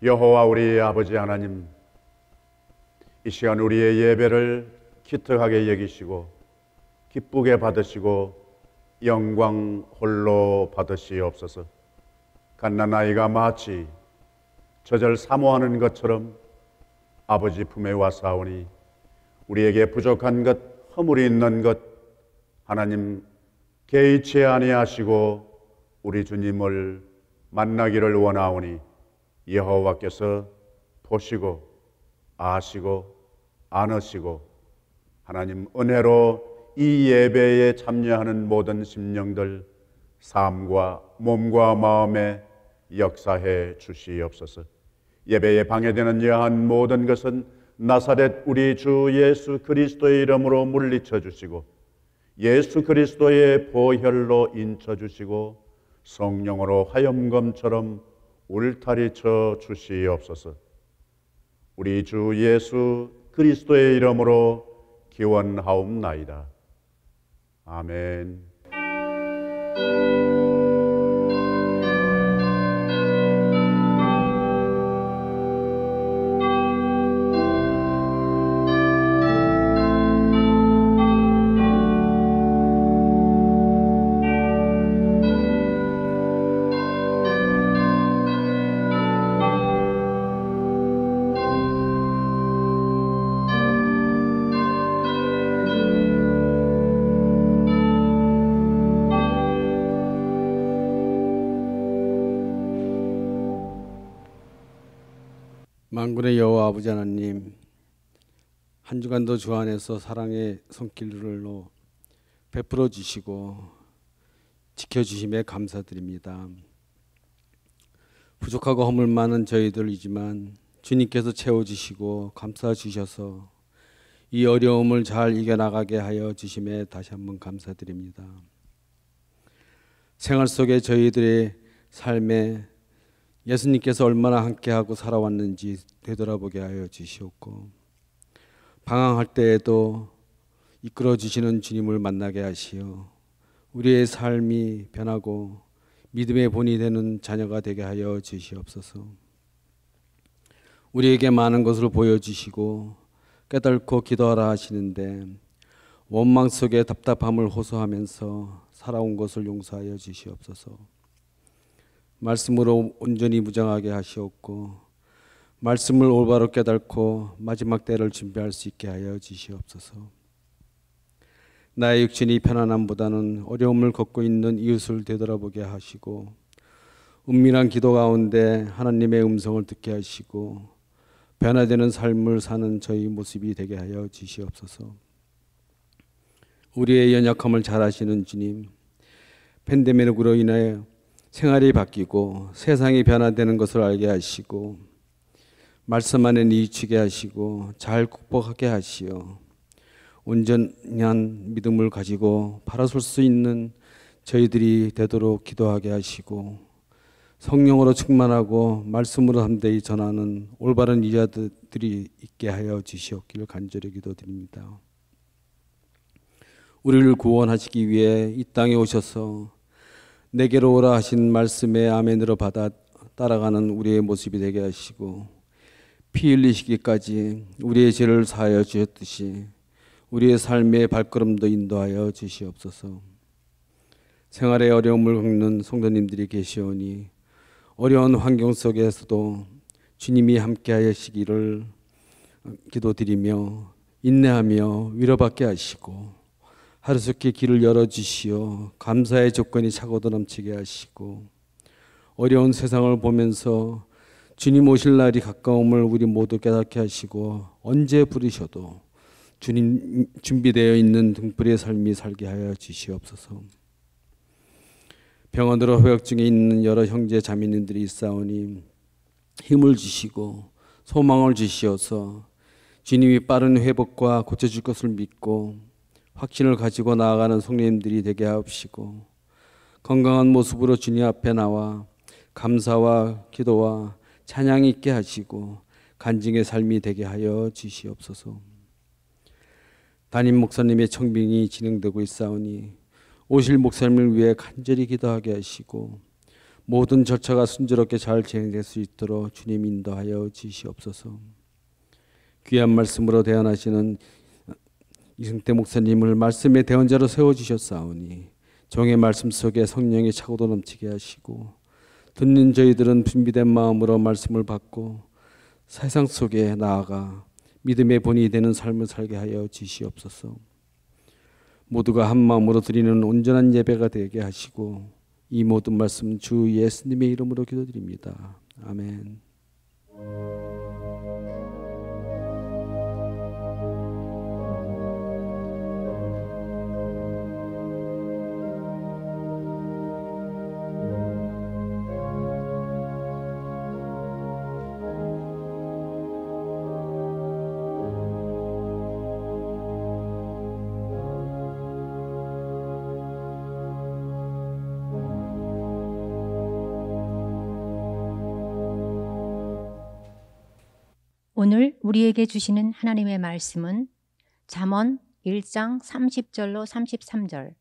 여호와 우리 아버지 하나님, 이 시간 우리의 예배를 기특하게 여기시고 기쁘게 받으시고 영광 홀로 받으시옵소서. 갓난아이가 마치 젖을 사모하는 것처럼 아버지 품에 와사오니 우리에게 부족한 것, 허물이 있는 것 하나님 개의치 아니하시고 우리 주님을 만나기를 원하오니 여호와께서 보시고 아시고 안으시고 하나님 은혜로 이 예배에 참여하는 모든 심령들 삶과 몸과 마음에 역사해 주시옵소서. 예배에 방해되는 여한 모든 것은 나사렛 우리 주 예수 그리스도의 이름으로 물리쳐 주시고 예수 그리스도의 보혈로 인쳐 주시고 성령으로 화염검처럼 울타리쳐 주시옵소서. 우리 주 예수 그리스도의 이름으로 기원하옵나이다. 아멘. 만군의 여호와 아버지 하나님, 한 주간도 주 안에서 사랑의 손길로 베풀어 주시고 지켜주심에 감사드립니다. 부족하고 허물 많은 저희들이지만 주님께서 채워주시고 감싸주셔서 이 어려움을 잘 이겨나가게 하여 주심에 다시 한번 감사드립니다. 생활 속에 저희들의 삶에 예수님께서 얼마나 함께하고 살아왔는지 되돌아보게 하여 주시옵고 방황할 때에도 이끌어 주시는 주님을 만나게 하시어 우리의 삶이 변하고 믿음의 본이 되는 자녀가 되게 하여 주시옵소서. 우리에게 많은 것을 보여주시고 깨닫고 기도하라 하시는데 원망 속에 답답함을 호소하면서 살아온 것을 용서하여 주시옵소서. 말씀으로 온전히 무장하게 하시옵고 말씀을 올바로 깨닫고 마지막 때를 준비할 수 있게 하여 주시옵소서. 나의 육신이 편안함보다는 어려움을 겪고 있는 이웃을 되돌아보게 하시고 은밀한 기도 가운데 하나님의 음성을 듣게 하시고 변화되는 삶을 사는 저희 모습이 되게 하여 주시옵소서. 우리의 연약함을 잘 아시는 주님, 팬데믹으로 인하여 생활이 바뀌고 세상이 변화되는 것을 알게 하시고 말씀 안에 뉘우치게 하시고 잘 극복하게 하시어 온전한 믿음을 가지고 바라설 수 있는 저희들이 되도록 기도하게 하시고 성령으로 충만하고 말씀으로 담대히 전하는 올바른 이자들이 있게 하여 주시옵기를 간절히 기도드립니다. 우리를 구원하시기 위해 이 땅에 오셔서 내게로 오라 하신 말씀에 아멘으로 받아 따라가는 우리의 모습이 되게 하시고 피 흘리시기까지 우리의 죄를 사하여 주셨듯이 우리의 삶의 발걸음도 인도하여 주시옵소서. 생활의 어려움을 겪는 성도님들이 계시오니 어려운 환경 속에서도 주님이 함께 하시기를 기도드리며 인내하며 위로받게 하시고 하루속히 길을 열어주시어 감사의 조건이 차고도 넘치게 하시고 어려운 세상을 보면서 주님 오실 날이 가까움을 우리 모두 깨닫게 하시고 언제 부르셔도 주님 준비되어 있는 등불의 삶이 살게 하여 주시옵소서. 병원으로 회복 중에 있는 여러 형제 자매님들이 있사오니 힘을 주시고 소망을 주시어서 주님이 빠른 회복과 고쳐줄 것을 믿고 확신을 가지고 나아가는 성도님들이 되게 하옵시고 건강한 모습으로 주님 앞에 나와 감사와 기도와 찬양이 있게 하시고 간증의 삶이 되게 하여 주시옵소서. 담임 목사님의 청빙이 진행되고 있사오니 오실 목사님을 위해 간절히 기도하게 하시고 모든 절차가 순조롭게 잘 진행될 수 있도록 주님 인도하여 주시옵소서. 귀한 말씀으로 대안하시는 이승태 목사님을 말씀의 대언자로 세워주셨사오니 종의 말씀 속에 성령의 차고도 넘치게 하시고 듣는 저희들은 준비된 마음으로 말씀을 받고 세상 속에 나아가 믿음의 본이 되는 삶을 살게 하여 주시옵소서. 모두가 한 마음으로 드리는 온전한 예배가 되게 하시고 이 모든 말씀 주 예수님의 이름으로 기도드립니다. 아멘. 오늘 우리에게 주시는 하나님의 말씀은 잠언 1장 30절로 33절,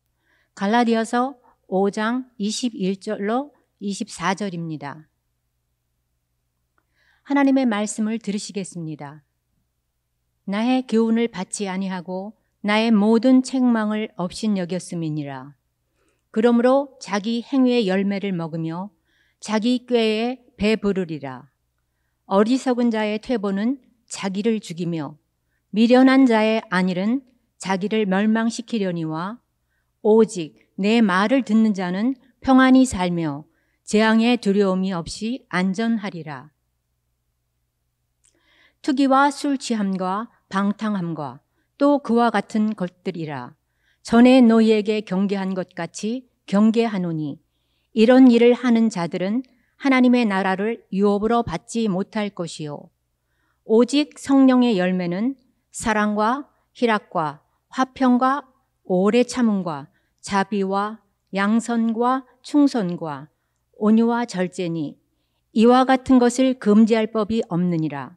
갈라디아서 5장 21절로 24절입니다. 하나님의 말씀을 들으시겠습니다. 나의 교훈을 받지 아니하고 나의 모든 책망을 업신여겼음이니라. 그러므로 자기 행위의 열매를 먹으며 자기 꾀에 배부르리라. 어리석은 자의 퇴보는 자기를 죽이며 미련한 자의 안일은 자기를 멸망시키려니와 오직 내 말을 듣는 자는 평안히 살며 재앙의 두려움이 없이 안전하리라. 투기와 술 취함과 방탕함과 또 그와 같은 것들이라. 전에 너희에게 경계한 것 같이 경계하노니 이런 일을 하는 자들은 하나님의 나라를 유업으로 받지 못할 것이요 오직 성령의 열매는 사랑과 희락과 화평과 오래 참음과 자비와 양선과 충선과 온유와 절제니 이와 같은 것을 금지할 법이 없느니라.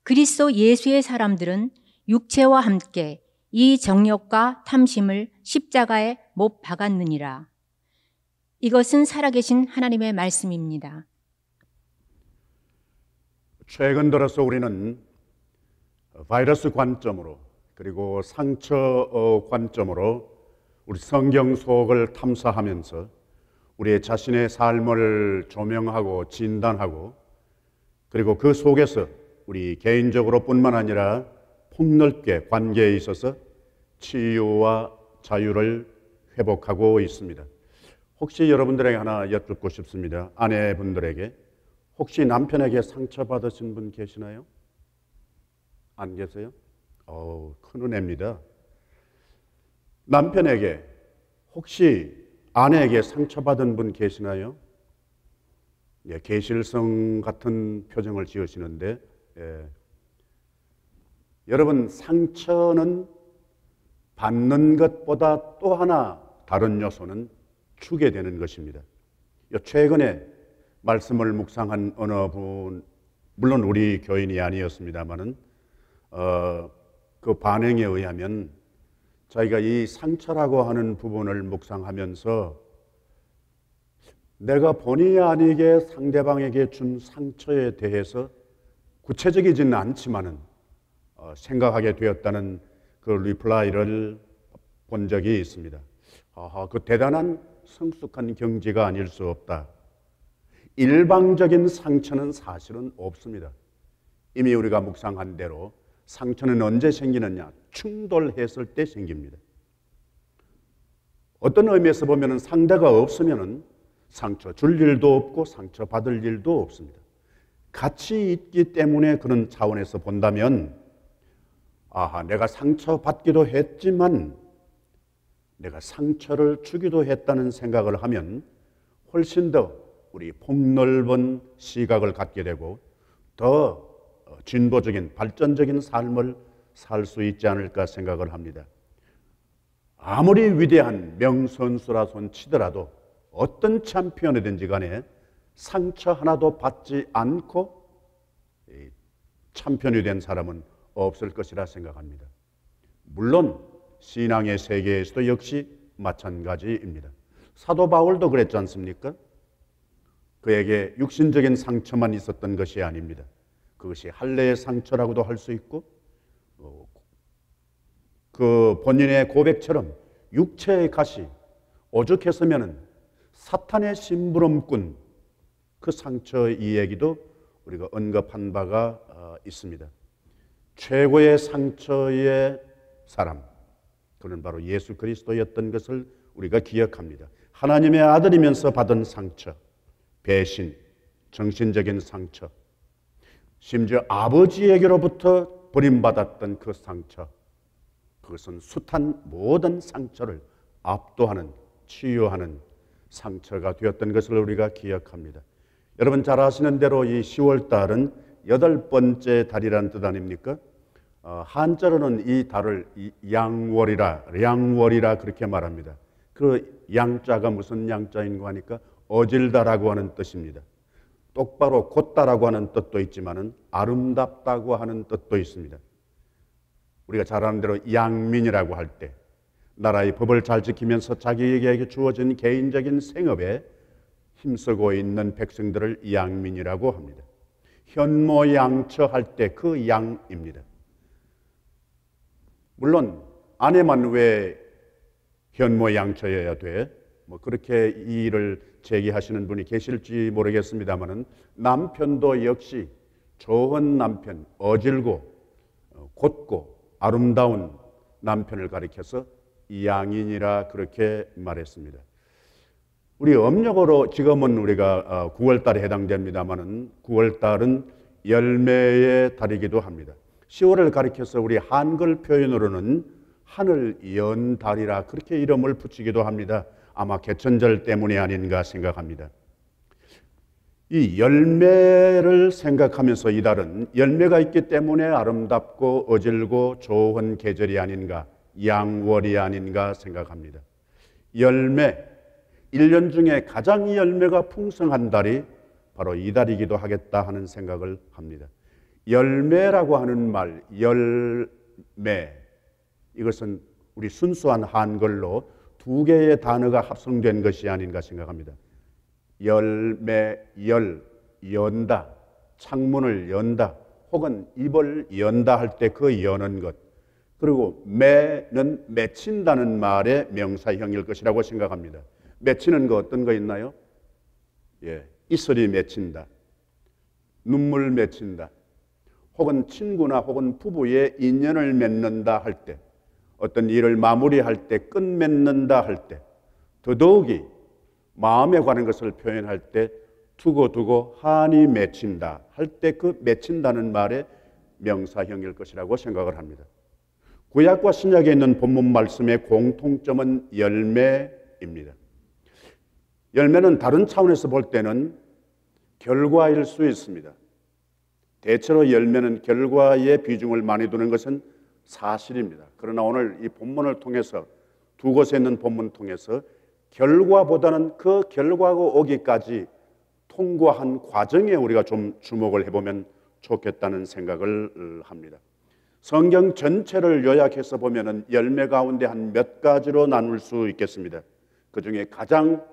그리스도 예수의 사람들은 육체와 함께 이 정욕과 탐심을 십자가에 못 박았느니라. 이것은 살아계신 하나님의 말씀입니다. 최근 들어서 우리는 바이러스 관점으로 그리고 상처 관점으로 우리 성경 속을 탐사하면서 우리의 자신의 삶을 조명하고 진단하고 그리고 그 속에서 우리 개인적으로 뿐만 아니라 폭넓게 관계에 있어서 치유와 자유를 회복하고 있습니다. 혹시 여러분들에게 하나 여쭙고 싶습니다. 아내분들에게 혹시 남편에게 상처받으신 분 계시나요? 안 계세요? 큰 은혜입니다. 남편에게 혹시 아내에게 상처받은 분 계시나요? 예, 계실성 같은 표정을 지으시는데 여러분, 상처는 받는 것보다 또 하나 다른 요소는 주게 되는 것입니다. 최근에 말씀을 묵상한 어느 분, 물론 우리 교인이 아니었습니다만은 그 반응에 의하면 자기가 이 상처라고 하는 부분을 묵상하면서 내가 본의 아니게 상대방에게 준 상처에 대해서 구체적이지는 않지만은 생각하게 되었다는 그 리플라이를 본 적이 있습니다. 그 대단한 성숙한 경지가 아닐 수 없다. 일방적인 상처는 사실은 없습니다. 이미 우리가 묵상한 대로 상처는 언제 생기느냐? 충돌했을 때 생깁니다. 어떤 의미에서 보면 상대가 없으면 상처 줄 일도 없고 상처 받을 일도 없습니다. 같이 있기 때문에 그런 차원에서 본다면 내가 상처받기도 했지만 내가 상처를 주기도 했다는 생각을 하면 훨씬 더 우리 폭넓은 시각을 갖게 되고 더 진보적인 발전적인 삶을 살 수 있지 않을까 생각을 합니다. 아무리 위대한 명선수라 손치더라도 어떤 챔피언이든지 간에 상처 하나도 받지 않고 챔피언이 된 사람은 없을 것이라 생각합니다. 물론 신앙의 세계에서도 역시 마찬가지입니다. 사도 바울도 그랬지 않습니까? 그에게 육신적인 상처만 있었던 것이 아닙니다. 그것이 할례의 상처라고도 할 수 있고 그 본인의 고백처럼 육체의 가시 오죽했으면 사탄의 심부름꾼 그 상처 이야기도 우리가 언급한 바가 있습니다. 최고의 상처의 사람, 그는 바로 예수 그리스도였던 것을 우리가 기억합니다. 하나님의 아들이면서 받은 상처, 배신, 정신적인 상처, 심지어 아버지에게로부터 버림받았던 그 상처, 그것은 숱한 모든 상처를 압도하는, 치유하는 상처가 되었던 것을 우리가 기억합니다. 여러분 잘 아시는 대로 이 10월 달은 8번째 달이라는 뜻 아닙니까? 한자로는 이 달을 양월이라 그렇게 말합니다. 그 양자가 무슨 양자인가 하니까 어질다라고 하는 뜻입니다. 똑바로 곧다라고 하는 뜻도 있지만은 아름답다고 하는 뜻도 있습니다. 우리가 잘 아는 대로 양민이라고 할 때 나라의 법을 잘 지키면서 자기에게 주어진 개인적인 생업에 힘쓰고 있는 백성들을 양민이라고 합니다. 현모양처할 때 그 양입니다. 물론 아내만 왜 현모양처여야 돼? 그렇게 이 일을 제기하시는 분이 계실지 모르겠습니다만은 남편도 역시 좋은 남편, 어질고 곧고 아름다운 남편을 가리켜서 양인이라 그렇게 말했습니다. 우리 음력으로 지금은 우리가 9월달에 해당됩니다만은 9월달은 열매의 달이기도 합니다. 10월을 가리켜서 우리 한글 표현으로는 하늘 연 달이라 그렇게 이름을 붙이기도 합니다. 아마 개천절 때문이 아닌가 생각합니다. 이 열매를 생각하면서 이 달은 열매가 있기 때문에 아름답고 어질고 좋은 계절이 아닌가, 양월이 아닌가 생각합니다. 열매, 1년 중에 가장 열매가 풍성한 달이 바로 이 달이기도 하겠다 하는 생각을 합니다. 열매라고 하는 말, 열매, 이것은 우리 순수한 한글로 두 개의 단어가 합성된 것이 아닌가 생각합니다. 열매, 연다, 창문을 연다, 혹은 입을 연다 할 때 그 여는 것. 그리고 매는 맺힌다는 말의 명사형일 것이라고 생각합니다. 맺히는 거 어떤 거 있나요? 이슬이 맺힌다, 눈물 맺힌다, 혹은 친구나 혹은 부부의 인연을 맺는다 할 때, 어떤 일을 마무리할 때, 끝맺는다 할 때, 더더욱이 마음에 관한 것을 표현할 때 두고 한이 맺힌다 할 때 그 맺힌다는 말의 명사형일 것이라고 생각을 합니다. 구약과 신약에 있는 본문 말씀의 공통점은 열매입니다. 열매는 다른 차원에서 볼 때는 결과일 수 있습니다. 대체로 열매는 결과에 비중을 많이 두는 것은 사실입니다. 그러나 오늘 이 본문을 통해서 두 곳에 있는 본문을 통해서 결과보다는 그 결과가 오기까지 통과한 과정에 우리가 좀 주목을 해보면 좋겠다는 생각을 합니다. 성경 전체를 요약해서 보면은 열매 가운데 한 몇 가지로 나눌 수 있겠습니다. 그 중에 가장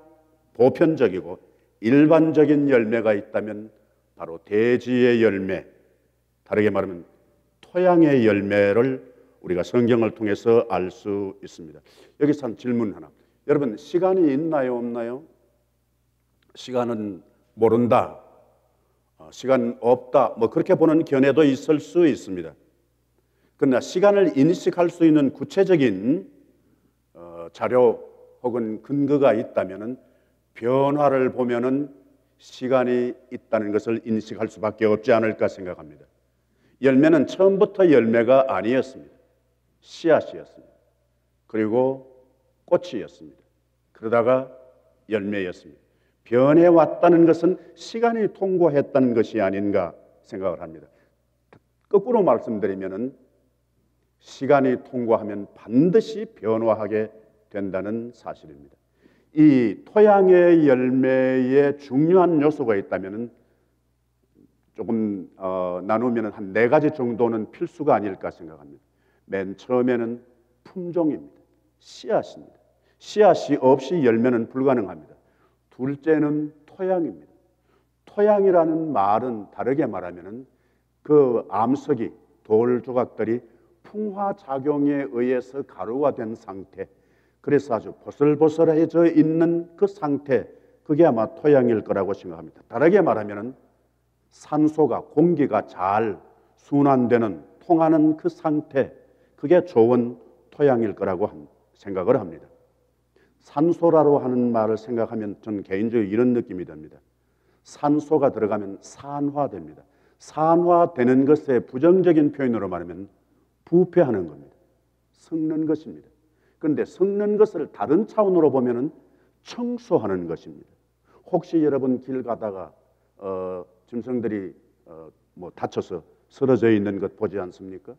보편적이고 일반적인 열매가 있다면 바로 대지의 열매, 다르게 말하면 토양의 열매를 우리가 성경을 통해서 알 수 있습니다. 여기서 한 질문 하나. 여러분, 시간이 있나요, 없나요? 시간은 모른다, 시간 없다, 그렇게 보는 견해도 있을 수 있습니다. 그러나 시간을 인식할 수 있는 구체적인 자료 혹은 근거가 있다면은 변화를 보면은 시간이 있다는 것을 인식할 수밖에 없지 않을까 생각합니다. 열매는 처음부터 열매가 아니었습니다. 씨앗이었습니다. 그리고 꽃이었습니다. 그러다가 열매였습니다. 변해왔다는 것은 시간이 통과했다는 것이 아닌가 생각을 합니다. 거꾸로 말씀드리면은 시간이 통과하면 반드시 변화하게 된다는 사실입니다. 이 토양의 열매에 중요한 요소가 있다면 조금 나누면 한 4가지 정도는 필수가 아닐까 생각합니다. 맨 처음에는 품종입니다. 씨앗입니다. 씨앗이 없이 열매는 불가능합니다. 둘째는 토양입니다. 토양이라는 말은 다르게 말하면은 그 암석이 돌 조각들이 풍화작용에 의해서 가루가 된 상태, 그래서 아주 보슬보슬해져 있는 그 상태, 그게 아마 토양일 거라고 생각합니다. 다르게 말하면은 산소가, 공기가 잘 순환되는, 통하는 그 상태, 그게 좋은 토양일 거라고 생각을 합니다. 산소라고 하는 말을 생각하면 저는 개인적으로 이런 느낌이 듭니다. 산소가 들어가면 산화됩니다. 산화되는 것의 부정적인 표현으로 말하면 부패하는 겁니다. 썩는 것입니다. 그런데 썩는 것을 다른 차원으로 보면은 청소하는 것입니다. 혹시 여러분 길 가다가 짐승들이 뭐 다쳐서 쓰러져 있는 것 보지 않습니까?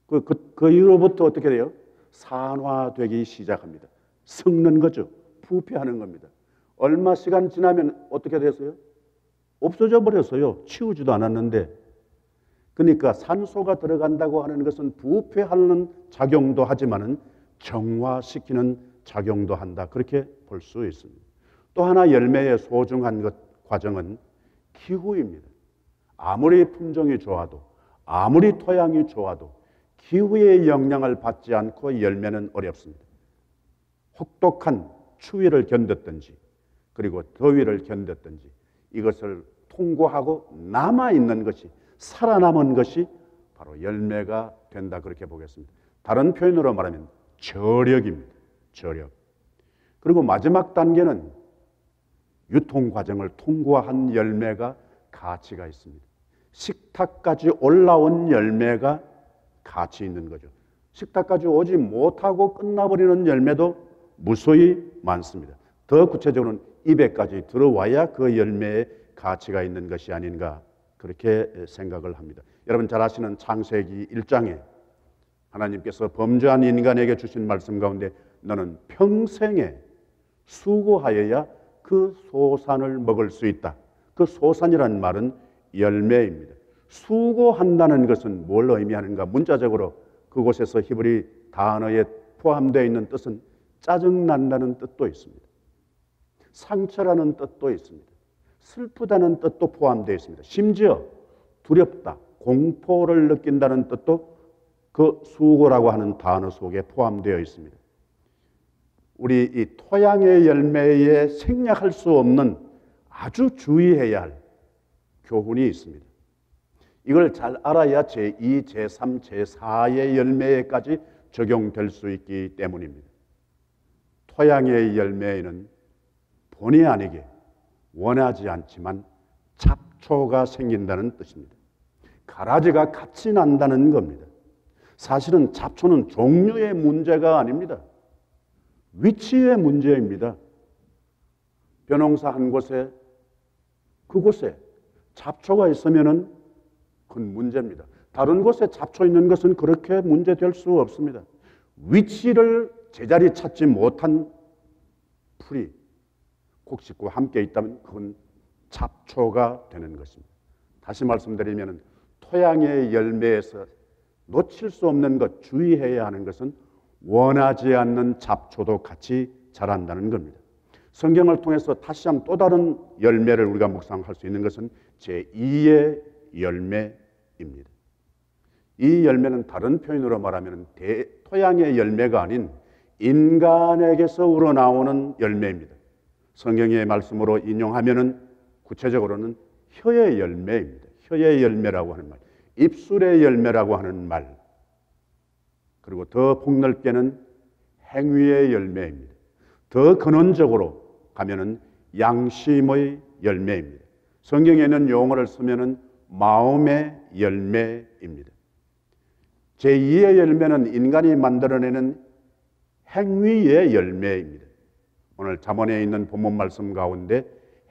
그 이후로부터 어떻게 돼요? 산화되기 시작합니다. 썩는 거죠. 부패하는 겁니다. 얼마 시간 지나면 어떻게 됐어요? 없어져 버렸어요. 치우지도 않았는데. 그러니까 산소가 들어간다고 하는 것은 부패하는 작용도 하지만은 정화시키는 작용도 한다. 그렇게 볼 수 있습니다. 또 하나 열매의 소중한 과정은 기후입니다. 아무리 품종이 좋아도, 아무리 토양이 좋아도 기후의 영향을 받지 않고 열매는 어렵습니다. 혹독한 추위를 견뎠든지 그리고 더위를 견뎠든지 이것을 통과하고 남아있는 것이, 살아남은 것이 바로 열매가 된다, 그렇게 보겠습니다. 다른 표현으로 말하면 저력입니다. 저력. 그리고 마지막 단계는 유통 과정을 통과한 열매가 가치가 있습니다. 식탁까지 올라온 열매가 가치 있는 거죠. 식탁까지 오지 못하고 끝나버리는 열매도 무수히 많습니다. 더 구체적으로는 입에까지 들어와야 그 열매의 가치가 있는 것이 아닌가, 그렇게 생각을 합니다. 여러분 잘 아시는 창세기 1장에 하나님께서 범죄한 인간에게 주신 말씀 가운데 너는 평생에 수고하여야 그 소산을 먹을 수 있다. 그 소산이라는 말은 열매입니다. 수고한다는 것은 뭘 의미하는가? 문자적으로 그곳에서 히브리 단어에 포함되어 있는 뜻은 짜증난다는 뜻도 있습니다. 상처라는 뜻도 있습니다. 슬프다는 뜻도 포함되어 있습니다. 심지어 두렵다, 공포를 느낀다는 뜻도 그 수고라고 하는 단어 속에 포함되어 있습니다. 우리 이 토양의 열매에 생략할 수 없는 아주 주의해야 할 교훈이 있습니다. 이걸 잘 알아야 제2, 제3, 제4의 열매에까지 적용될 수 있기 때문입니다. 토양의 열매에는 본의 아니게 원하지 않지만 잡초가 생긴다는 뜻입니다. 가라지가 같이 난다는 겁니다. 사실은 잡초는 종류의 문제가 아닙니다. 위치의 문제입니다. 벼농사 한 곳에, 그곳에 잡초가 있으면은 그건 문제입니다. 다른 곳에 잡초 있는 것은 그렇게 문제될 수 없습니다. 위치를 제자리 찾지 못한 풀이 곡식과 함께 있다면 그건 잡초가 되는 것입니다. 다시 말씀드리면 토양의 열매에서 놓칠 수 없는 것, 주의해야 하는 것은 원하지 않는 잡초도 같이 자란다는 겁니다. 성경을 통해서 다시 한번 또 다른 열매를 우리가 묵상할 수 있는 것은 제2의 열매입니다. 이 열매는 다른 표현으로 말하면 토양의 열매가 아닌 인간에게서 우러나오는 열매입니다. 성경의 말씀으로 인용하면은 구체적으로는 혀의 열매입니다. 혀의 열매라고 하는 말, 입술의 열매라고 하는 말, 그리고 더 폭넓게는 행위의 열매입니다. 더 근원적으로 가면은 양심의 열매입니다. 성경에는 용어를 쓰면은 마음의 열매입니다. 제2의 열매는 인간이 만들어내는 행위의 열매입니다. 오늘 잠언에 있는 본문 말씀 가운데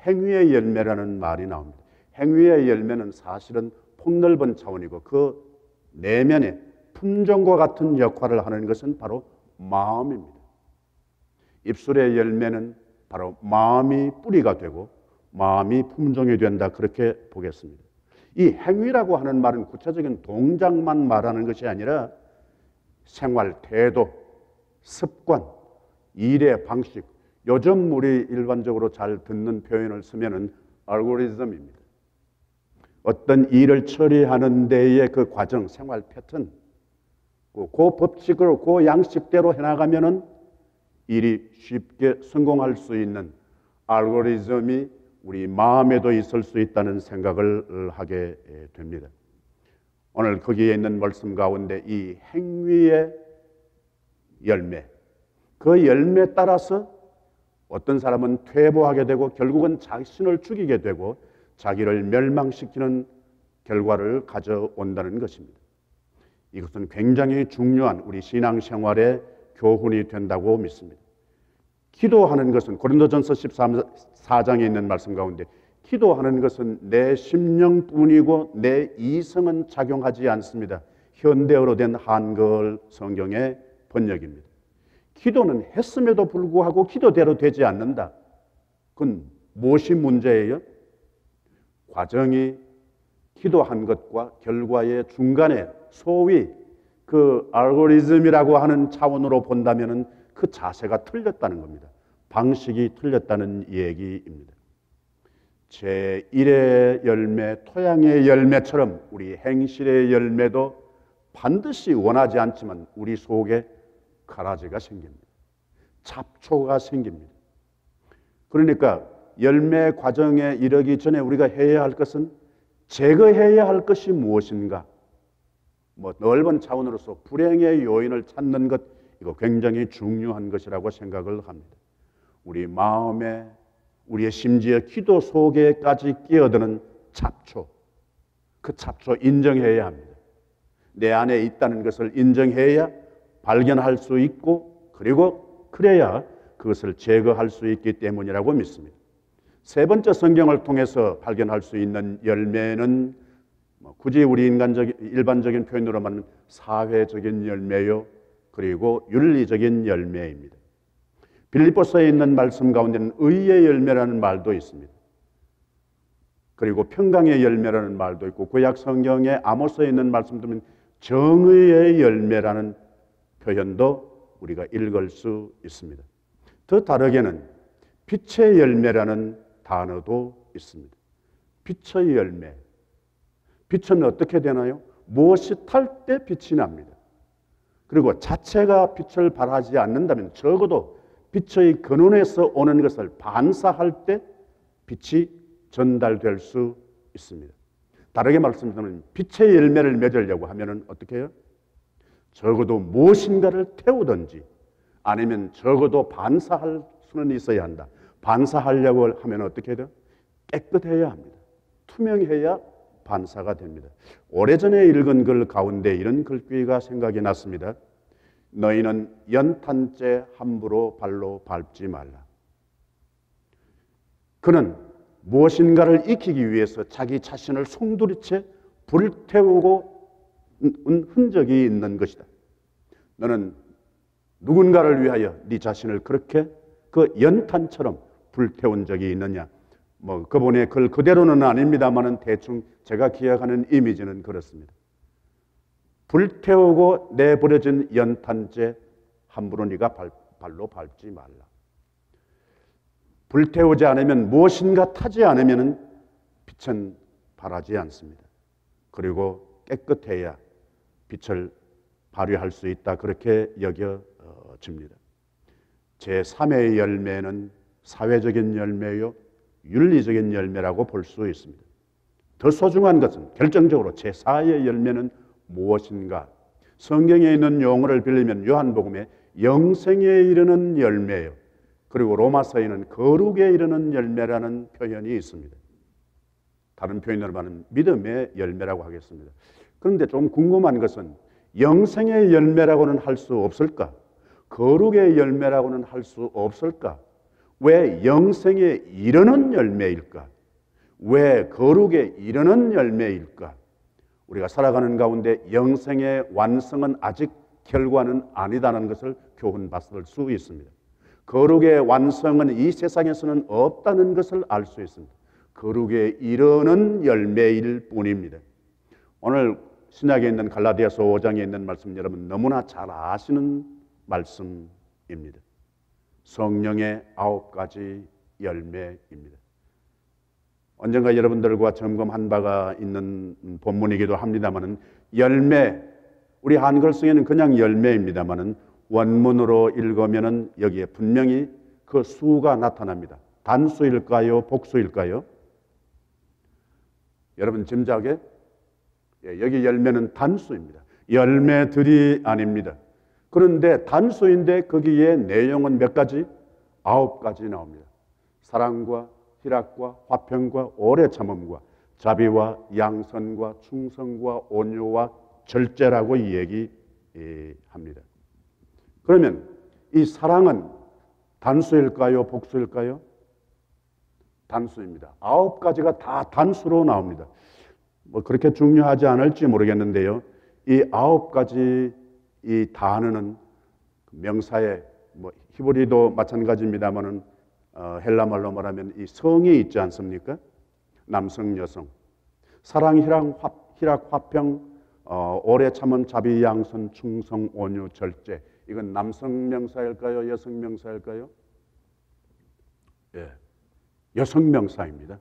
행위의 열매라는 말이 나옵니다. 행위의 열매는 사실은 폭넓은 차원이고 그 내면에 품종과 같은 역할을 하는 것은 바로 마음입니다. 입술의 열매는 바로 마음이 뿌리가 되고 마음이 품종이 된다, 그렇게 보겠습니다. 이 행위라고 하는 말은 구체적인 동작만 말하는 것이 아니라 생활, 태도, 습관, 일의 방식, 요즘 우리 일반적으로 잘 듣는 표현을 쓰면은 알고리즘입니다. 어떤 일을 처리하는 데의 그 과정, 생활 패턴, 그 법칙으로, 그 양식대로 해나가면은 일이 쉽게 성공할 수 있는 알고리즘이 우리 마음에도 있을 수 있다는 생각을 하게 됩니다. 오늘 거기에 있는 말씀 가운데 이 행위의 열매, 그 열매에 따라서 어떤 사람은 퇴보하게 되고 결국은 자신을 죽이게 되고 자기를 멸망시키는 결과를 가져온다는 것입니다. 이것은 굉장히 중요한 우리 신앙생활의 교훈이 된다고 믿습니다. 기도하는 것은 고린도전서 14장에 있는 말씀 가운데 기도하는 것은 내 심령뿐이고 내 이성은 작용하지 않습니다. 현대어로 된 한글 성경의 번역입니다. 기도는 했음에도 불구하고 기도대로 되지 않는다. 그건 무엇이 문제예요? 과정이 기도한 것과 결과의 중간에 소위 그 알고리즘이라고 하는 차원으로 본다면 그 자세가 틀렸다는 겁니다. 방식이 틀렸다는 얘기입니다. 제1의 열매, 토양의 열매처럼 우리 행실의 열매도 반드시 원하지 않지만 우리 속에 가라지가 생깁니다. 잡초가 생깁니다. 그러니까 열매 과정에 이르기 전에 우리가 해야 할 것은 제거해야 할 것이 무엇인가? 넓은 차원으로서 불행의 요인을 찾는 것, 이거 굉장히 중요한 것이라고 생각을 합니다. 우리 마음에, 우리의 심지어 기도 속에까지 끼어드는 잡초, 그 잡초 인정해야 합니다. 내 안에 있다는 것을 인정해야 발견할 수 있고, 그리고 그래야 그것을 제거할 수 있기 때문이라고 믿습니다. 세 번째 성경을 통해서 발견할 수 있는 열매는 굳이 우리 일반적인 표현으로 말하면 사회적인 열매요, 그리고 윤리적인 열매입니다. 빌립보서에 있는 말씀 가운데는 의의 열매라는 말도 있습니다. 그리고 평강의 열매라는 말도 있고 구약 성경의 아모스에 있는 말씀 들으면 정의의 열매라는 표현도 우리가 읽을 수 있습니다. 더 다르게는 빛의 열매라는 단어도 있습니다. 빛의 열매. 빛은 어떻게 되나요? 무엇이 탈 때 빛이 납니다. 그리고 자체가 빛을 발하지 않는다면 적어도 빛의 근원에서 오는 것을 반사할 때 빛이 전달될 수 있습니다. 다르게 말씀드리면 빛의 열매를 맺으려고 하면 어떻게 해요? 적어도 무엇인가를 태우든지 아니면 적어도 반사할 수는 있어야 한다. 반사하려고 하면 어떻게 돼요? 깨끗해야 합니다. 투명해야 반사가 됩니다. 오래전에 읽은 글 가운데 이런 글귀가 생각이 났습니다. 너희는 연탄재 함부로 발로 밟지 말라. 그는 무엇인가를 익히기 위해서 자기 자신을 송두리째 불태우고 흔적이 있는 것이다. 너는 누군가를 위하여 네 자신을 그렇게 그 연탄처럼 불태운 적이 있느냐? 그분의 글 그대로는 아닙니다만은 대충 제가 기억하는 이미지는 그렇습니다. 불태우고 내버려진 연탄재 함부로 네가 발로 밟지 말라. 불태우지 않으면 무엇인가 타지 않으면 빛은 발하지 않습니다. 그리고 깨끗해야 빛을 발휘할 수 있다. 그렇게 여겨집니다. 제3의 열매는 사회적인 열매요, 윤리적인 열매라고 볼 수 있습니다. 더 소중한 것은 결정적으로 제4의 열매는 무엇인가? 성경에 있는 용어를 빌리면 요한복음에 영생에 이르는 열매요. 그리고 로마서에는 거룩에 이르는 열매라는 표현이 있습니다. 다른 표현으로 말하면 믿음의 열매라고 하겠습니다. 그런데 좀 궁금한 것은 영생의 열매라고는 할 수 없을까? 거룩의 열매라고는 할 수 없을까? 왜 영생에 이르는 열매일까? 왜 거룩에 이르는 열매일까? 우리가 살아가는 가운데 영생의 완성은 아직 결과는 아니다는 것을 교훈받을 수 있습니다. 거룩의 완성은 이 세상에서는 없다는 것을 알 수 있습니다. 거룩에 이르는 열매일 뿐입니다. 오늘 신약에 있는 갈라디아서 5장에 있는 말씀 여러분 너무나 잘 아시는 말씀입니다. 성령의 9가지 열매입니다. 언젠가 여러분들과 점검한 바가 있는 본문이기도 합니다만은 열매, 우리 한글성에는 그냥 열매입니다만은 원문으로 읽으면은 여기에 분명히 그 수가 나타납니다. 단수일까요? 복수일까요? 여러분 짐작에 여기 열매는 단수입니다. 열매들이 아닙니다. 그런데 단수인데 거기에 내용은 몇 가지? 9가지 나옵니다. 사랑과 희락과 화평과 오래 참음과 자비와 양선과 충성과 온유와 절제라고 얘기합니다. 그러면 이 사랑은 단수일까요? 복수일까요? 단수입니다. 9가지가 다 단수로 나옵니다. 뭐 그렇게 중요하지 않을지 모르겠는데요. 이 9가지 이 단어는 명사에 뭐 히브리도 마찬가지입니다만은 헬라말로 말하면 이 성이 있지 않습니까? 남성, 여성. 사랑, 희락, 화평, 오래 참음, 자비, 양선, 충성, 온유, 절제. 이건 남성 명사일까요? 여성 명사일까요? 예, 여성 명사입니다.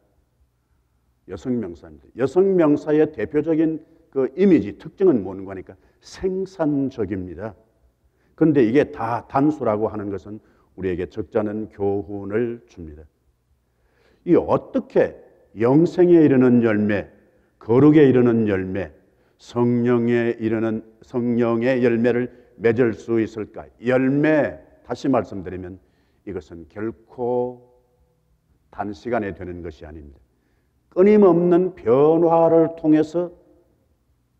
여성 명사입니다. 여성 명사의 대표적인 그 이미지, 특징은 뭔가 하니까 생산적입니다. 그런데 이게 다 단수라고 하는 것은 우리에게 적잖은 교훈을 줍니다. 이 어떻게 영생에 이르는 열매, 거룩에 이르는 열매, 성령의 열매를 맺을 수 있을까? 열매, 다시 말씀드리면 이것은 결코 단시간에 되는 것이 아닙니다. 끊임없는 변화를 통해서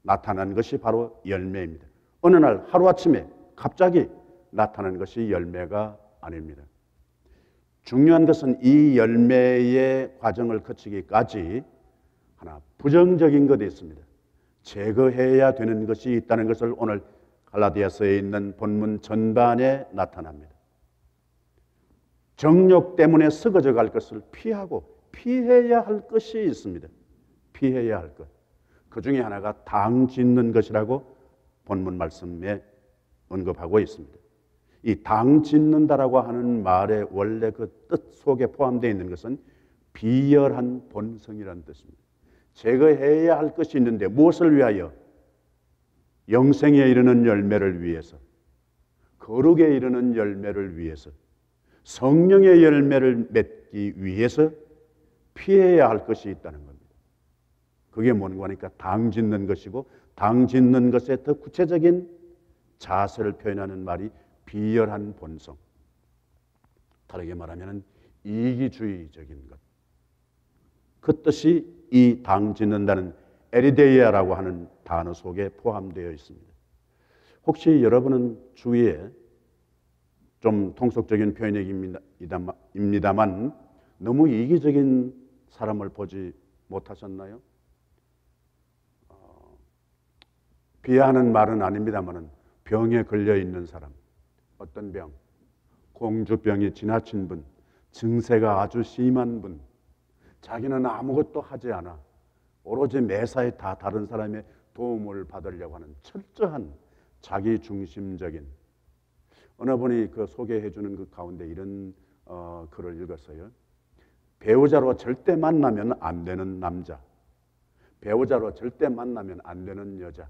나타난 것이 바로 열매입니다. 어느 날 하루아침에 갑자기 나타난 것이 열매가 아닙니다. 중요한 것은 이 열매의 과정을 거치기까지 하나 부정적인 것이 있습니다. 제거해야 되는 것이 있다는 것을 오늘 갈라디아서에 있는 본문 전반에 나타납니다. 정욕 때문에 썩어져 갈 것을 피해야 할 것이 있습니다. 피해야 할 것. 그 중에 하나가 당 짓는 것이라고 본문 말씀에 언급하고 있습니다. 이 당 짓는다라고 하는 말의 원래 그 뜻 속에 포함되어 있는 것은 비열한 본성이라는 뜻입니다. 제거해야 할 것이 있는데 무엇을 위하여? 영생에 이르는 열매를 위해서, 거룩에 이르는 열매를 위해서, 성령의 열매를 맺기 위해서 피해야 할 것이 있다는 겁니다. 그게 뭔가 하니까 당 짓는 것이고, 당 짓는 것의 더 구체적인 자세를 표현하는 말이 비열한 본성. 다르게 말하면 이기주의적인 것. 그 뜻이 이 당 짓는다는 에리데이아라고 하는 단어 속에 포함되어 있습니다. 혹시 여러분은 주위에 좀 통속적인 표현입니다만 너무 이기적인 사람을 보지 못하셨나요? 비하하는 말은 아닙니다만 병에 걸려 있는 사람, 어떤 병, 공주병이 지나친 분, 증세가 아주 심한 분, 자기는 아무것도 하지 않아 오로지 매사에 다 다른 사람의 도움을 받으려고 하는 철저한 자기중심적인, 어느 분이 그 소개해 주는 그 가운데 이런 글을 읽었어요. 배우자로 절대 만나면 안 되는 남자, 배우자로 절대 만나면 안 되는 여자.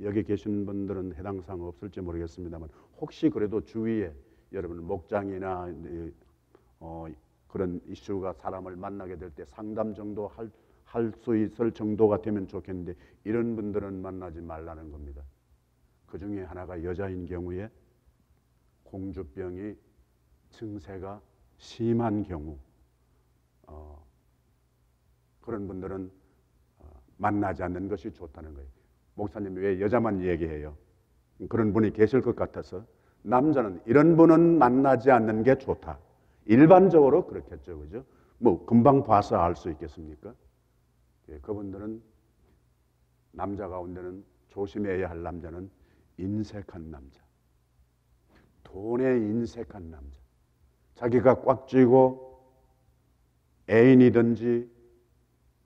여기 계신 분들은 해당 사항 없을지 모르겠습니다만 혹시 그래도 주위에 여러분 목장이나 그런 이슈가 사람을 만나게 될 때 상담 정도 할 수 있을 정도가 되면 좋겠는데 이런 분들은 만나지 말라는 겁니다. 그 중에 하나가 여자인 경우에 공주병이 증세가 심한 경우 그런 분들은 만나지 않는 것이 좋다는 거예요. 목사님 왜 여자만 얘기해요? 그런 분이 계실 것 같아서 남자는 이런 분은 만나지 않는 게 좋다. 일반적으로 그렇겠죠, 그죠? 뭐 금방 봐서 알 수 있겠습니까? 예, 그분들은 남자 가운데는 조심해야 할 남자는 인색한 남자, 돈에 인색한 남자, 자기가 꽉 쥐고 애인이든지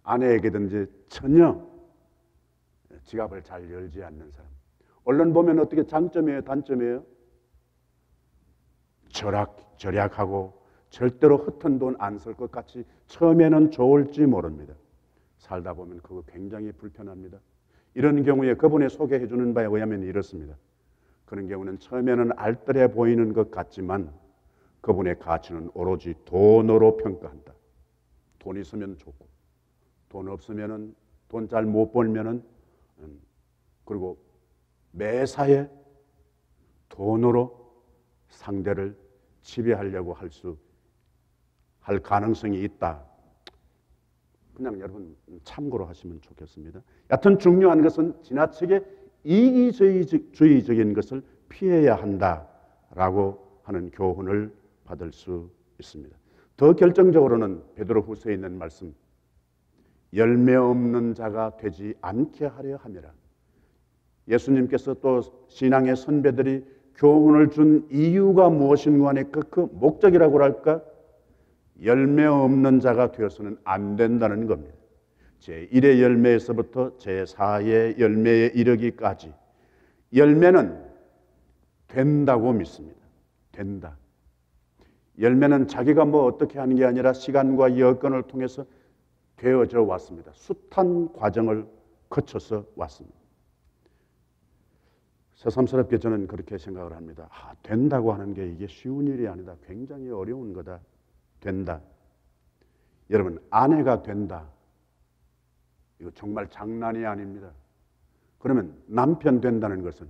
아내에게든지 전혀 지갑을 잘 열지 않는 사람. 얼른 보면 어떻게 장점이에요, 단점이에요? 절약하고 절대로 흩은 돈 안 쓸 것 같이 처음에는 좋을지 모릅니다. 살다 보면 그거 굉장히 불편합니다. 이런 경우에 그분이 소개해 주는 바에 의하면 이렇습니다. 그런 경우는 처음에는 알뜰해 보이는 것 같지만 그분의 가치는 오로지 돈으로 평가한다. 돈 있으면 좋고 돈 없으면은 돈 잘 못 벌면은 그리고 매사에 돈으로 상대를 지배하려고 할 가능성이 있다. 그냥 여러분 참고로 하시면 좋겠습니다. 여하튼 중요한 것은 지나치게 이기주의적인 것을 피해야 한다라고 하는 교훈을 받을 수 있습니다. 더 결정적으로는 베드로후서에 있는 말씀, 열매 없는 자가 되지 않게 하려 함이라. 예수님께서 또 신앙의 선배들이 교훈을 준 이유가 무엇인가 하니까 그 목적이라고 할까? 열매 없는 자가 되어서는 안 된다는 겁니다. 제1의 열매에서부터 제4의 열매에 이르기까지 열매는 된다고 믿습니다. 된다. 열매는 자기가 뭐 어떻게 하는 게 아니라 시간과 여건을 통해서 되어져 왔습니다. 숱한 과정을 거쳐서 왔습니다. 새삼스럽게 저는 그렇게 생각을 합니다. 된다고 하는 게 이게 쉬운 일이 아니다. 굉장히 어려운 거다. 된다. 여러분, 아내가 된다. 이거 정말 장난이 아닙니다. 그러면 남편 된다는 것은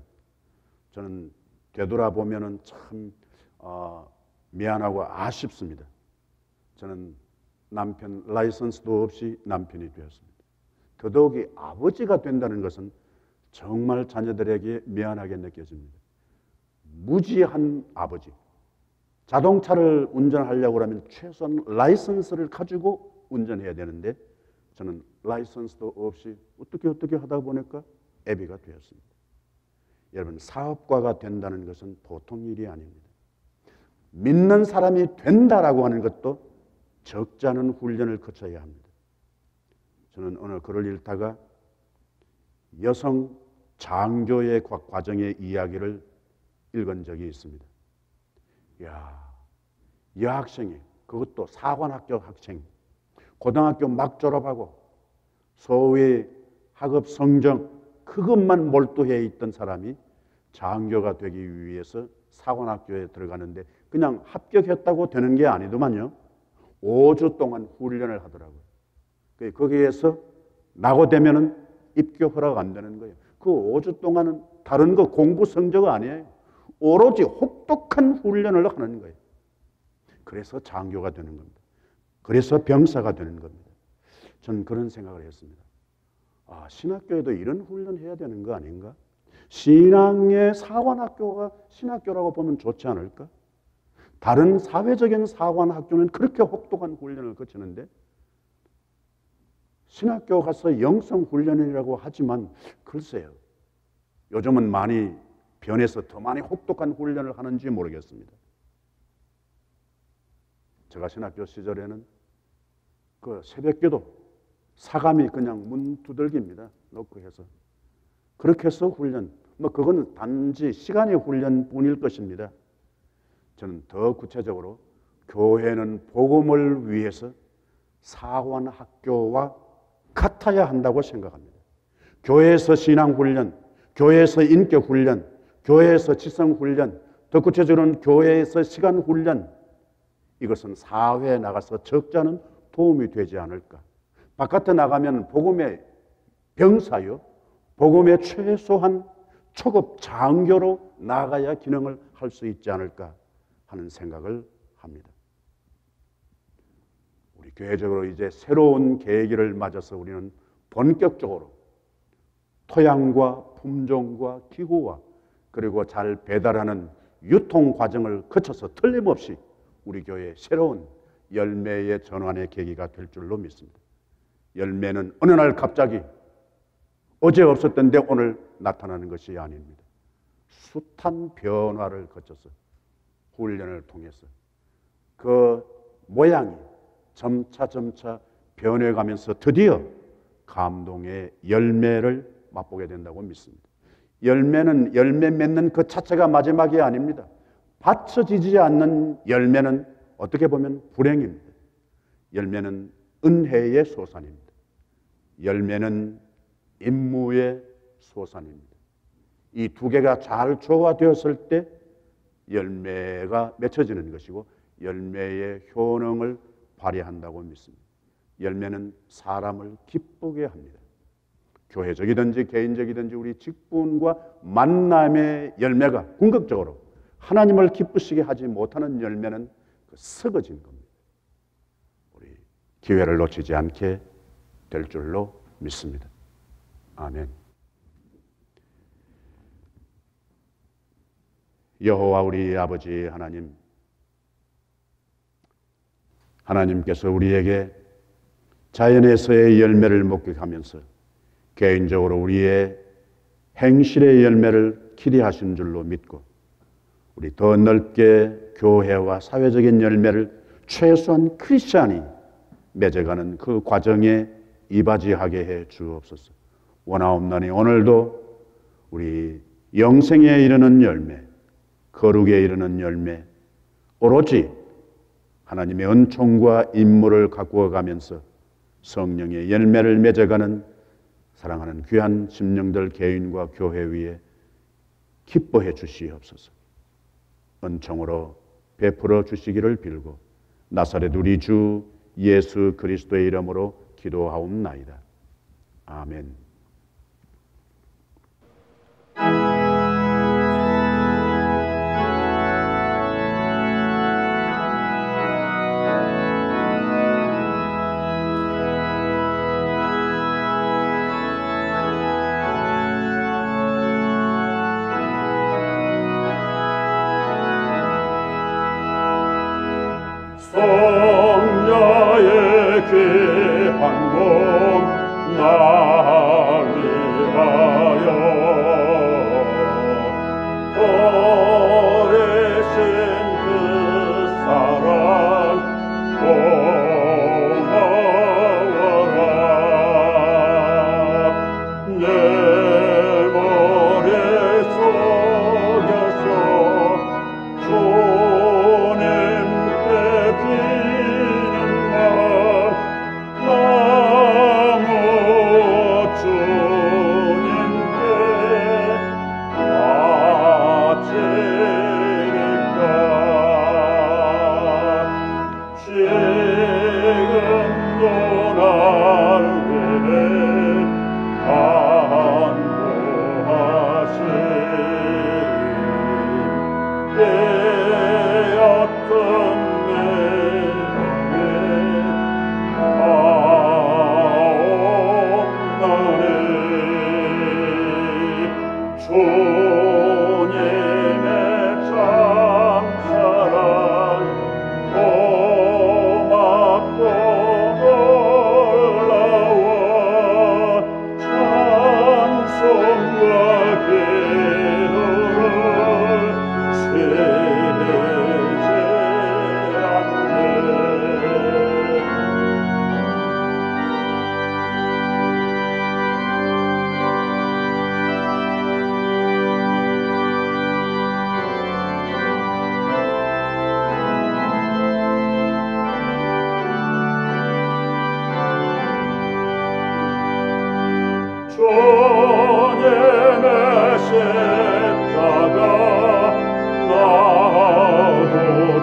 저는 되돌아보면은 참 미안하고 아쉽습니다. 저는 남편 라이선스도 없이 남편이 되었습니다. 더더욱이 아버지가 된다는 것은 정말 자녀들에게 미안하게 느껴집니다. 무지한 아버지. 자동차를 운전하려고 하면 최소한 라이선스를 가지고 운전해야 되는데 저는 라이선스도 없이 어떻게 하다 보니까 애비가 되었습니다. 여러분, 사업가가 된다는 것은 보통 일이 아닙니다. 믿는 사람이 된다라고 하는 것도 적지 않은 훈련을 거쳐야 합니다. 저는 오늘 글을 읽다가 여성 장교의 과정의 이야기를 읽은 적이 있습니다. 이 학생이, 그것도 사관학교 학생, 고등학교 막 졸업하고 소위 학업 성적 그것만 몰두해 있던 사람이 장교가 되기 위해서 사관학교에 들어가는데 그냥 합격했다고 되는 게 아니더만요. 5주 동안 훈련을 하더라고요. 거기에서 낙오되면은 입교 허락 안 되는 거예요. 그 5주 동안은 다른 거 공부 성적 아니에요. 오로지 혹독한 훈련을 하는 거예요. 그래서 장교가 되는 겁니다. 그래서 병사가 되는 겁니다. 저는 그런 생각을 했습니다. 신학교에도 이런 훈련해야 되는 거 아닌가? 신앙의 사관학교가 신학교라고 보면 좋지 않을까? 다른 사회적인 사관학교는 그렇게 혹독한 훈련을 거치는데 신학교 가서 영성훈련이라고 하지만 글쎄요. 요즘은 많이 변해서 더 많이 혹독한 훈련을 하는지 모르겠습니다. 제가 신학교 시절에는 그 새벽기도 사감이 그냥 문 두들깁니다. 놓고 해서. 그렇게 해서 훈련, 그거는 단지 시간의 훈련뿐일 것입니다. 저는 더 구체적으로 교회는 복음을 위해서 사관학교와 같아야 한다고 생각합니다. 교회에서 신앙훈련, 교회에서 인격훈련, 교회에서 지성훈련, 더 구체적으로는 교회에서 시간훈련, 이것은 사회에 나가서 적지 않은 도움이 되지 않을까. 바깥에 나가면 복음의 병사요, 복음의 최소한 초급 장교로 나가야 기능을 할 수 있지 않을까 하는 생각을 합니다. 우리 교회적으로 이제 새로운 계기를 맞아서 우리는 본격적으로 토양과 품종과 기후와 그리고 잘 배달하는 유통 과정을 거쳐서 틀림없이 우리 교회의 새로운 열매의 전환의 계기가 될 줄로 믿습니다. 열매는 어느 날 갑자기 어제 없었던데 오늘 나타나는 것이 아닙니다. 숱한 변화를 거쳐서 훈련을 통해서 그 모양이 점차 변해가면서 드디어 감동의 열매를 맛보게 된다고 믿습니다. 열매는 열매 맺는 그 자체가 마지막이 아닙니다. 받쳐지지 않는 열매는 어떻게 보면 불행입니다. 열매는 은혜의 소산입니다. 열매는 임무의 소산입니다. 이 두 개가 잘 조화되었을 때 열매가 맺혀지는 것이고 열매의 효능을 발휘한다고 믿습니다. 열매는 사람을 기쁘게 합니다. 교회적이든지 개인적이든지 우리 직분과 만남의 열매가 궁극적으로 하나님을 기쁘시게 하지 못하는 열매는 썩어진 겁니다. 우리 기회를 놓치지 않게 될 줄로 믿습니다. 아멘. 여호와 우리 아버지 하나님, 하나님께서 우리에게 자연에서의 열매를 목격하면서 개인적으로 우리의 행실의 열매를 기대하신 줄로 믿고 우리 더 넓게 교회와 사회적인 열매를 최소한 크리스찬이 맺어가는 그 과정에 이바지하게 해 주옵소서. 원하옵나니 오늘도 우리 영생에 이르는 열매, 거룩에 이르는 열매, 오로지 하나님의 은총과 임무를 가꾸어 가면서 성령의 열매를 맺어가는 사랑하는 귀한 심령들 개인과 교회 위에 기뻐해 주시옵소서. 은총으로 베풀어 주시기를 빌고 나사렛 우리 주 예수 그리스도의 이름으로 기도하옵나이다. 아멘. 성녀의 귀한 몸 날 위하여 버리신 그 사랑 고마워라. 내 머릿속에서 주님께 비는 말 너무 주님께 바치니까 지금도 날 위해 간구하신 빼앗은 내 맘에 아옵나니 주님의 참사랑 고맙고 놀라워 찬송과 기도를 세지 않네. 주님의 십자가 나도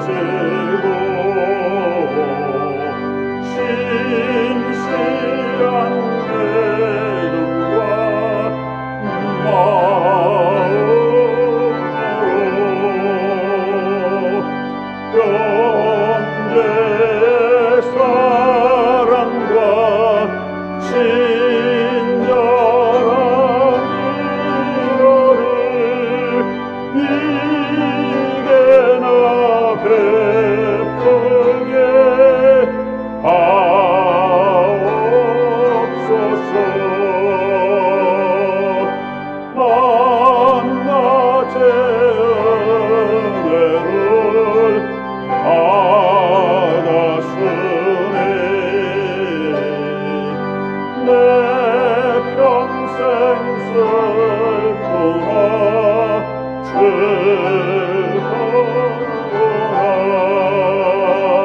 지고 신실한 믿음과 마음으로 형제의 사랑과 친절한 이거를 이게나 베풀게 하옵소서. 만나제 은혜를 받았으니 내 평생 슬프나 즐거우나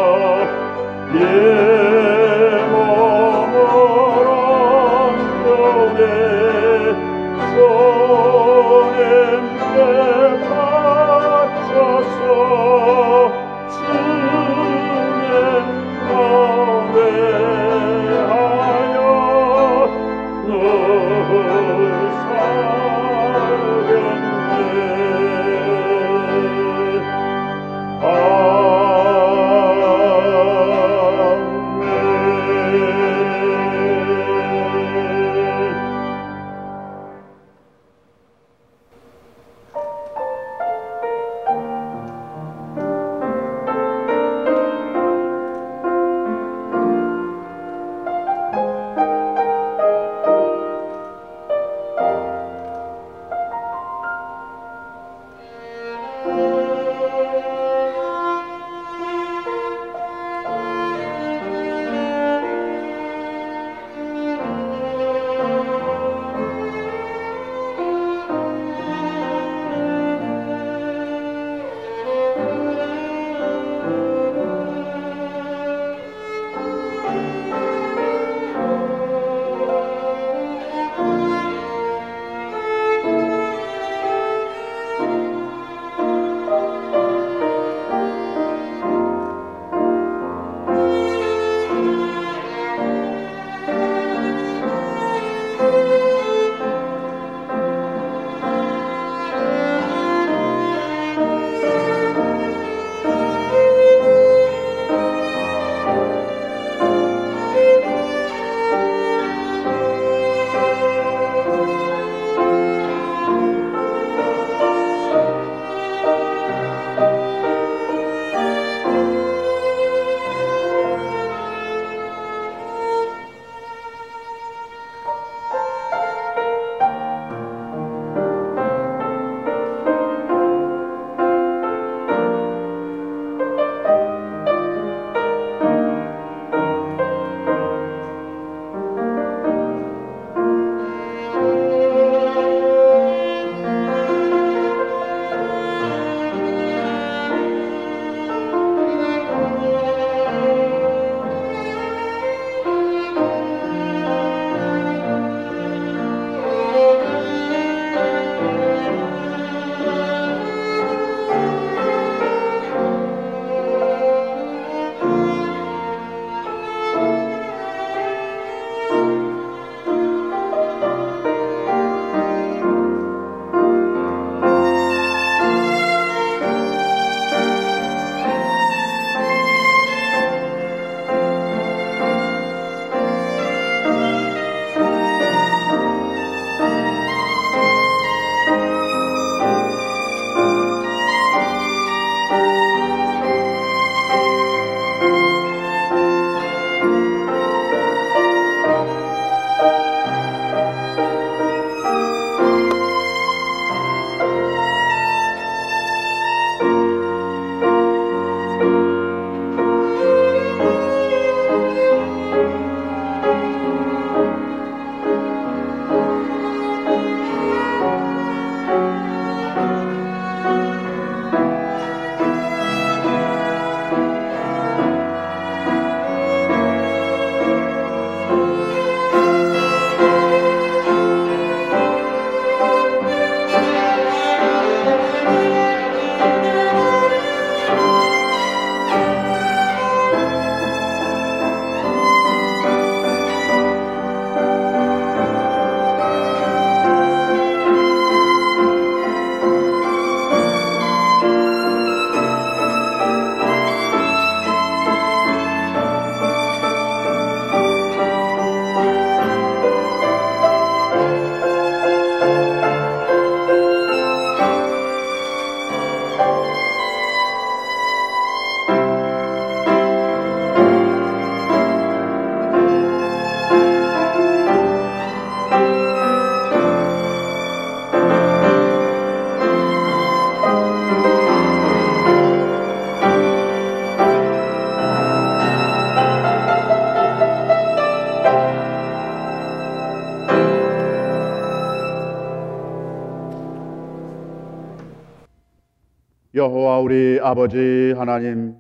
여호와 우리 아버지 하나님,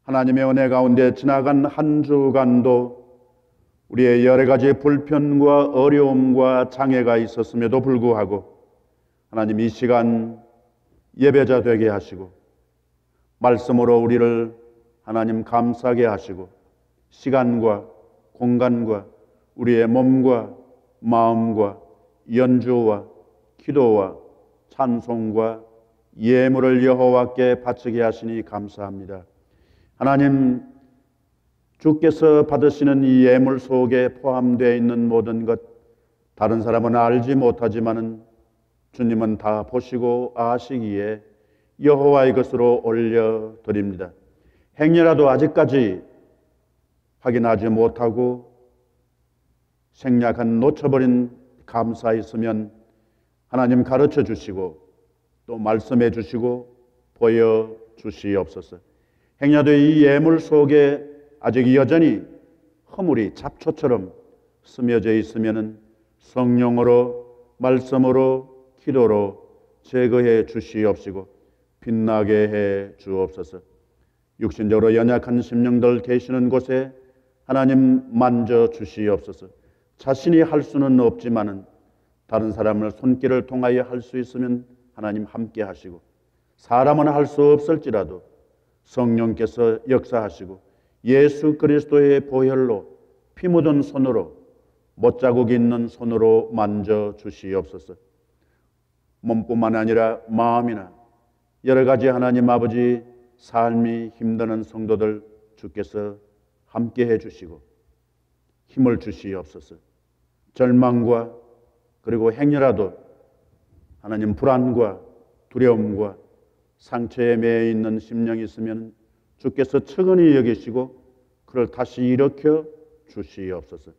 하나님의 은혜 가운데 지나간 한 주간도 우리의 여러 가지 불편과 어려움과 장애가 있었음에도 불구하고 하나님 이 시간 예배자 되게 하시고 말씀으로 우리를 하나님 감싸게 하시고 시간과 공간과 우리의 몸과 마음과 연주와 기도와 찬송과 예물을 여호와께 바치게 하시니 감사합니다. 하나님, 주께서 받으시는 이 예물 속에 포함되어 있는 모든 것, 다른 사람은 알지 못하지만은 주님은 다 보시고 아시기에 여호와의 것으로 올려드립니다. 행여라도 아직까지 확인하지 못하고 생략한 놓쳐버린 감사 있으면 하나님 가르쳐 주시고 또 말씀해 주시고 보여 주시옵소서. 행여도 이 예물 속에 아직 여전히 허물이 잡초처럼 스며져 있으면 성령으로 말씀으로 기도로 제거해 주시옵시고 빛나게 해 주옵소서. 육신적으로 연약한 심령들 계시는 곳에 하나님 만져 주시옵소서. 자신이 할 수는 없지만은 다른 사람을 손길을 통하여 할 수 있으면 하나님 함께 하시고, 사람은 할 수 없을지라도 성령께서 역사하시고 예수 그리스도의 보혈로 피 묻은 손으로 못자국 있는 손으로 만져 주시옵소서. 몸뿐만 아니라 마음이나 여러 가지 하나님 아버지 삶이 힘드는 성도들 주께서 함께 해 주시고 힘을 주시옵소서. 절망과 그리고 행여라도 하나님 불안과 두려움과 상처에 매여 있는 심령이 있으면 주께서 측은히 여기시고 그를 다시 일으켜 주시옵소서.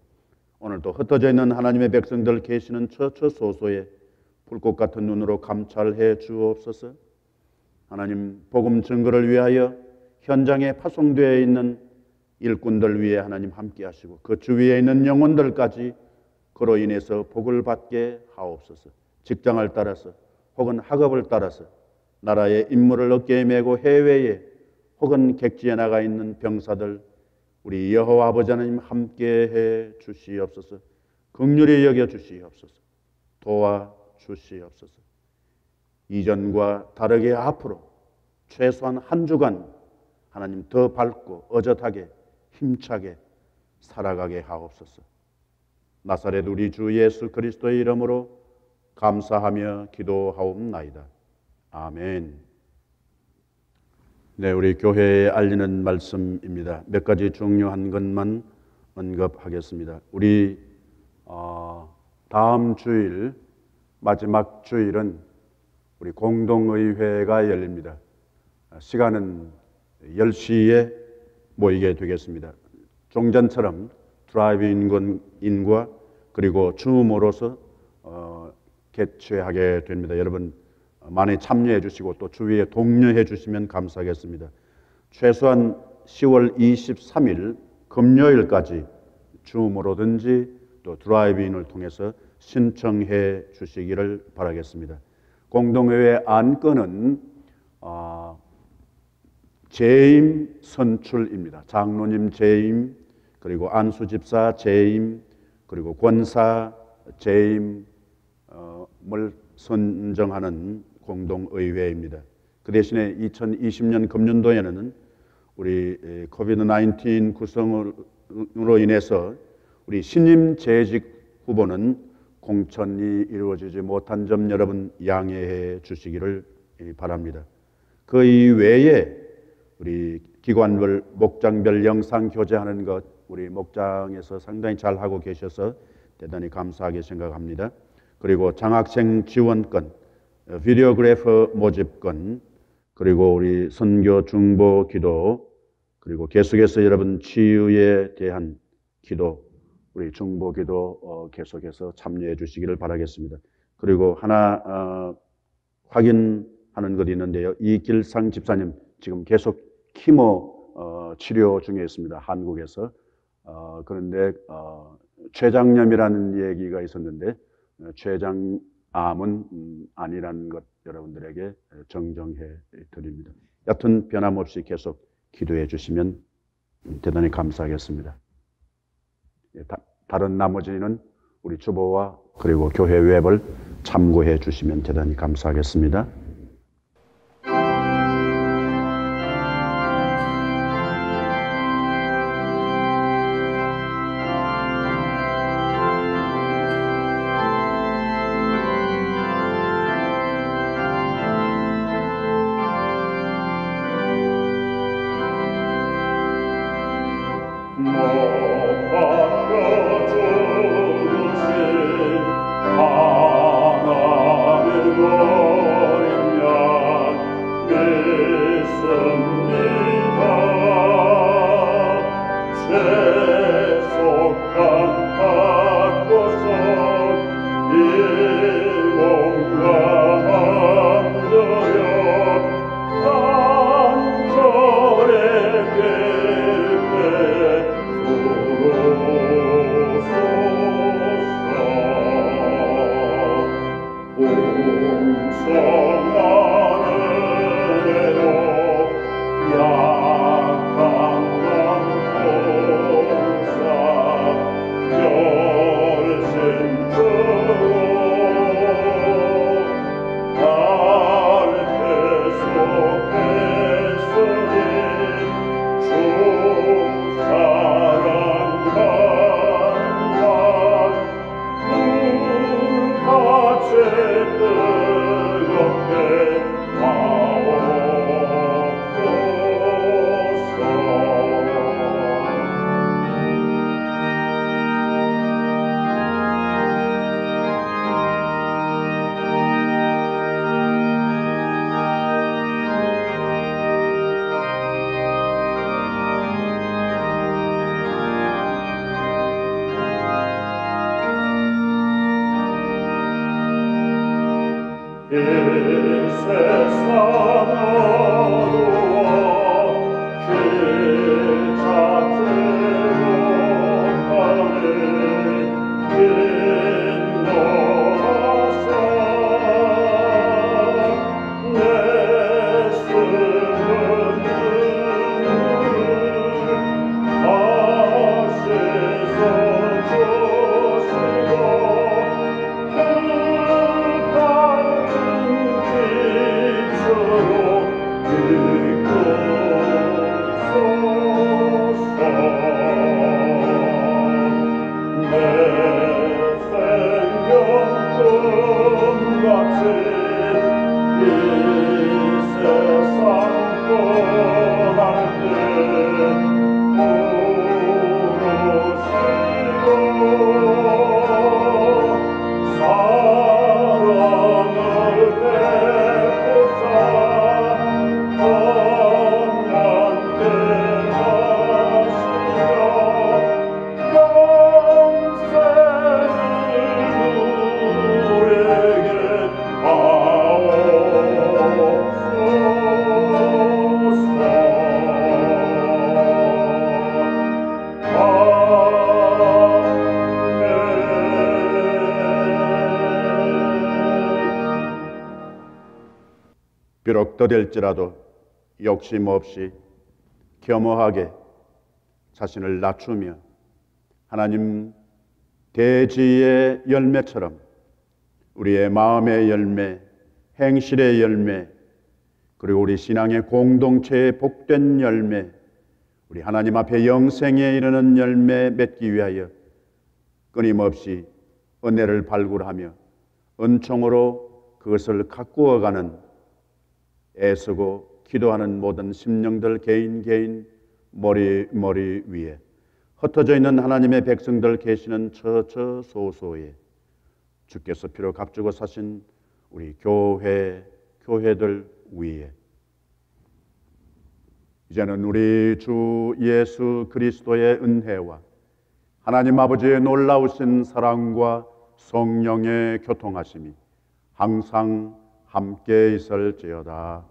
오늘도 흩어져 있는 하나님의 백성들 계시는 처처소소에 불꽃 같은 눈으로 감찰해 주옵소서. 하나님 복음 증거를 위하여 현장에 파송되어 있는 일꾼들 위해 하나님 함께 하시고 그 주위에 있는 영혼들까지 그로 인해서 복을 받게 하옵소서. 직장을 따라서 혹은 학업을 따라서 나라의 임무를 어깨에 메고 해외에 혹은 객지에 나가 있는 병사들 우리 여호와 아버지 하나님 함께해 주시옵소서. 긍휼히 여겨 주시옵소서. 도와 주시옵소서. 이전과 다르게 앞으로 최소한 한 주간 하나님 더 밝고 어젓하게 힘차게 살아가게 하옵소서. 나사렛 우리 주 예수 그리스도의 이름으로 감사하며 기도하옵나이다. 아멘. 네, 우리 교회에 알리는 말씀입니다. 몇 가지 중요한 것만 언급하겠습니다. 우리 다음 주일 마지막 주일은 우리 공동의회가 열립니다. 시간은 10시에 모이게 되겠습니다. 종전처럼 드라이브인과 그리고 줌으로서 개최하게 됩니다. 여러분 많이 참여해 주시고 또 주위에 독려해 주시면 감사하겠습니다. 최소한 10월 23일 금요일까지 줌으로든지 또 드라이브인을 통해서 신청해 주시기를 바라겠습니다. 공동회의 안건은 재임 선출입니다. 장로님 재임, 그리고 안수집사 재임, 그리고 권사 재임을 선정하는 공동의회입니다. 그 대신에 2020년 금년도에는 우리 코비드-19 구성으로 인해서 우리 신임 재직 후보는 공천이 이루어지지 못한 점 여러분 양해해 주시기를 바랍니다. 그 이외에 우리 기관별 목장별 영상 교제하는 것 우리 목장에서 상당히 잘하고 계셔서 대단히 감사하게 생각합니다. 그리고 장학생 지원권, 비디오그래퍼 모집권, 그리고 우리 선교 중보 기도, 그리고 계속해서 여러분 치유에 대한 기도, 우리 중보 기도 계속해서 참여해 주시기를 바라겠습니다. 그리고 하나 확인하는 것이 있는데요. 이길상 집사님 지금 계속 키모 치료 중에 있습니다. 한국에서. 그런데 췌장염이라는 얘기가 있었는데 췌장 암은 아니라는 것 여러분들에게 정정해 드립니다. 여튼 변함없이 계속 기도해 주시면 대단히 감사하겠습니다. 다른 나머지는 우리 주보와 그리고 교회 웹을 참고해 주시면 대단히 감사하겠습니다. 비록 더딜지라도 욕심 없이 겸허하게 자신을 낮추며 하나님 대지의 열매처럼 우리의 마음의 열매, 행실의 열매, 그리고 우리 신앙의 공동체의 복된 열매, 우리 하나님 앞에 영생에 이르는 열매 맺기 위하여 끊임없이 은혜를 발굴하며 은총으로 그것을 가꾸어가는 애쓰고 기도하는 모든 심령들 개인 머리 위에 흩어져 있는 하나님의 백성들 계시는 처소소에 주께서 피로 값주고 사신 우리 교회들 위에 이제는 우리 주 예수 그리스도의 은혜와 하나님 아버지의 놀라우신 사랑과 성령의 교통하심이 항상 함께 있을지어다.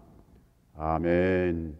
아멘.